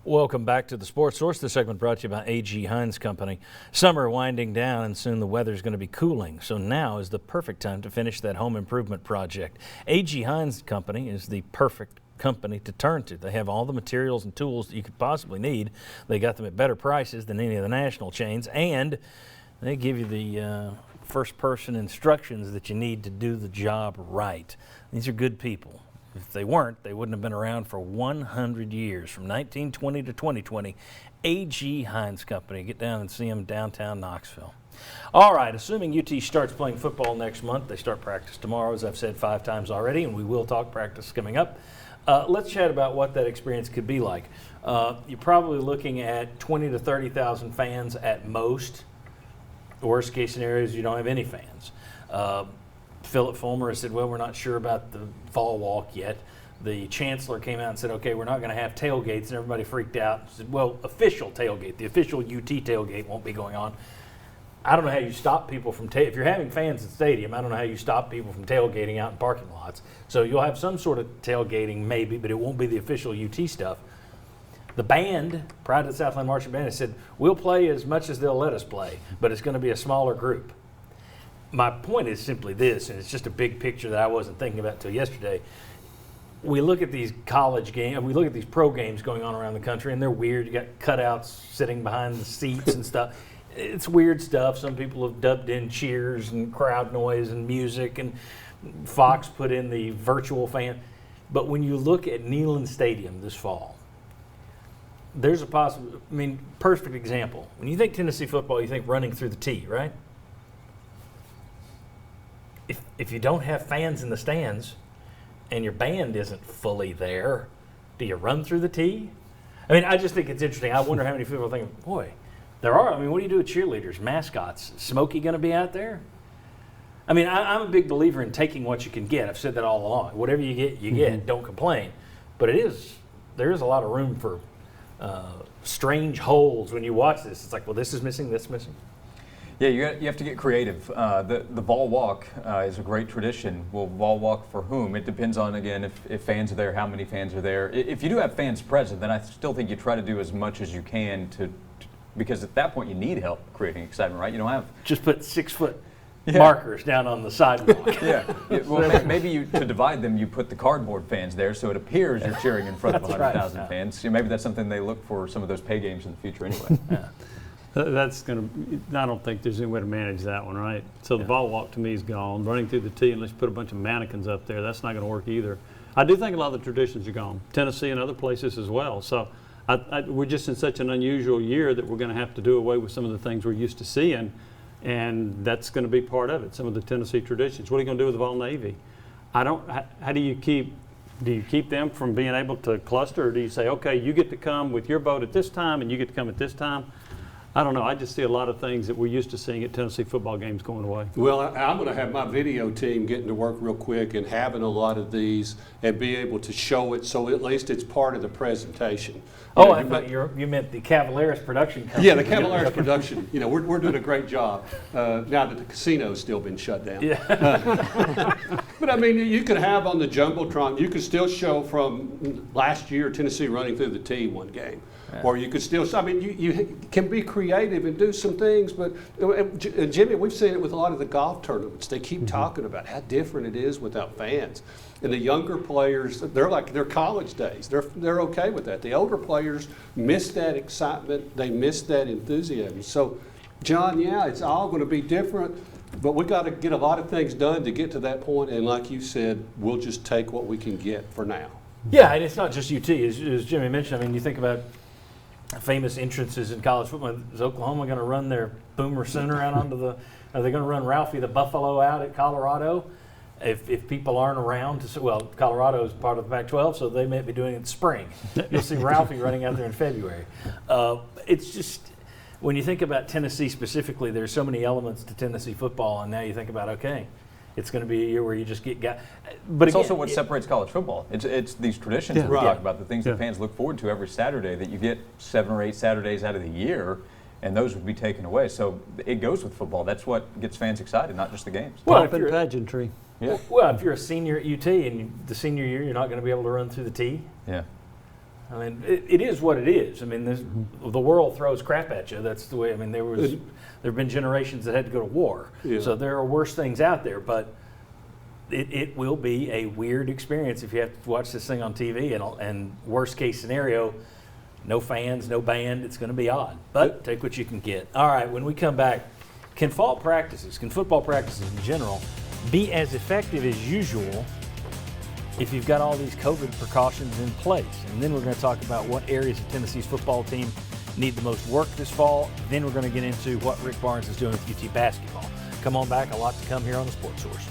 Welcome back to the Sports Source. This segment brought to you by A.G. Heinz Company. Summer winding down and soon the weather's going to be cooling, so now is the perfect time to finish that home improvement project. A.G. Heinz Company is the perfect company to turn to. They have all the materials and tools that you could possibly need. They got them at better prices than any of the national chains, and they give you the first person instructions that you need to do the job right. These are good people. If they weren't, they wouldn't have been around for 100 years, from 1920 to 2020. A.G. Heinz Company. Get down and see them downtown Knoxville. All right, assuming UT starts playing football next month, they start practice tomorrow, as I've said 5 times already, and we will talk practice coming up. Let's chat about what that experience could be like. You're probably looking at 20 to 30,000 fans at most. The worst case scenario is you don't have any fans. Philip Fulmer has said, well, we're not sure about the fall walk yet. The chancellor came out and said, okay, we're not going to have tailgates, and everybody freaked out and said, well, official tailgate, the official UT tailgate won't be going on. I don't know how you stop people from, if you're having fans at the stadium, I don't know how you stop people from tailgating out in parking lots. So you'll have some sort of tailgating maybe, but it won't be the official UT stuff. The band, Pride of the Southland Marching Band, has said, we'll play as much as they'll let us play, but it's going to be a smaller group. My point is simply this, and it's just a big picture that I wasn't thinking about until yesterday. We look at these college games, we look at these pro games going on around the country, and they're weird. You got cutouts sitting behind the seats and stuff. It's weird stuff. Some people have dubbed in cheers and crowd noise and music, and Fox put in the virtual fan. But when you look at Neyland Stadium this fall, there's a possible, perfect example. When you think Tennessee football, you think running through the T, right? If you don't have fans in the stands and your band isn't fully there, do you run through the T? I just think it's interesting. I wonder how many people think, boy, there are. What do you do with cheerleaders, mascots? Smokey going to be out there? I'm a big believer in taking what you can get. I've said that all along. Whatever you get, you get. Don't complain. But there is a lot of room for strange holes when you watch this. It's like, well, this is missing, this is missing. Yeah, you have to get creative. The ball walk is a great tradition. Well, ball walk for whom? It depends on, again, if fans are there, how many fans are there. If you do have fans present, then I still think you try to do as much as you can because at that point you need help creating excitement, right? You don't have just put 6-foot markers down on the sidewalk. Well, maybe to divide them, you put the cardboard fans there, so it appears you're cheering in front of 100,000 fans. Maybe that's something they look for some of those pay games in the future anyway. That's going to, I don't think there's any way to manage that one, right? So the ball walk to me is gone. Running through the T, unless you put a bunch of mannequins up there, that's not going to work either. I do think a lot of the traditions are gone. Tennessee and other places as well. So we're just in such an unusual year that we're going to have to do away with some of the things we're used to seeing, and that's going to be part of it, some of the Tennessee traditions. What are you going to do with the Vol Navy? How do you keep them from being able to cluster, or do you say, okay, you get to come with your boat at this time and you get to come at this time? I don't know. I just see a lot of things that we're used to seeing at Tennessee football games going away. Well, I'm going to have my video team getting to work real quick and having a lot of these and be able to show it so at least it's part of the presentation. I thought you meant the Cavaleris production company. Yeah, the Cavaleris production. We're doing a great job now that the casino's still been shut down. Yeah. But you could have on the Jumbotron, you could still show from last year Tennessee running through the T one game. Yeah. Or you could still, you can be creative and do some things, but Jimmy, we've seen it with a lot of the golf tournaments. They keep talking about how different it is without fans. And the younger players, they're like their college days. They're okay with that. The older players miss that excitement. They miss that enthusiasm. So, John, it's all going to be different, but we got to get a lot of things done to get to that point. And like you said, we'll just take what we can get for now. Yeah, and it's not just UT. As Jimmy mentioned, you think about famous entrances in college football. Is Oklahoma going to run their Boomer Center out onto the? Are they going to run Ralphie the Buffalo out at Colorado? If people aren't around to, Colorado is part of the Pac-12, so they may be doing it in spring. You'll see Ralphie running out there in February. It's just when you think about Tennessee specifically, there's so many elements to Tennessee football, and now you think about it's going to be a year where you just get guys. But it's also what separates college football. It's these traditions that we talk about, the things that fans look forward to every Saturday, that you get 7 or 8 Saturdays out of the year, and those would be taken away. So it goes with football. That's what gets fans excited, not just the games. Pomp and pageantry. Yeah. Well, if you're a senior at UT and the senior year, you're not going to be able to run through the T. Yeah. I mean, it is what it is. I mean, the world throws crap at you. That's the way. I mean, there have been generations that had to go to war. Yeah. So there are worse things out there, but it will be a weird experience if you have to watch this thing on TV. And worst case scenario, no fans, no band. It's going to be odd, but take what you can get. All right, when we come back, can football practices in general, be as effective as usual if you've got all these COVID precautions in place? And then we're going to talk about what areas of Tennessee's football team need the most work this fall. Then we're going to get into what Rick Barnes is doing with UT basketball. Come on back, a lot to come here on the Sports Source.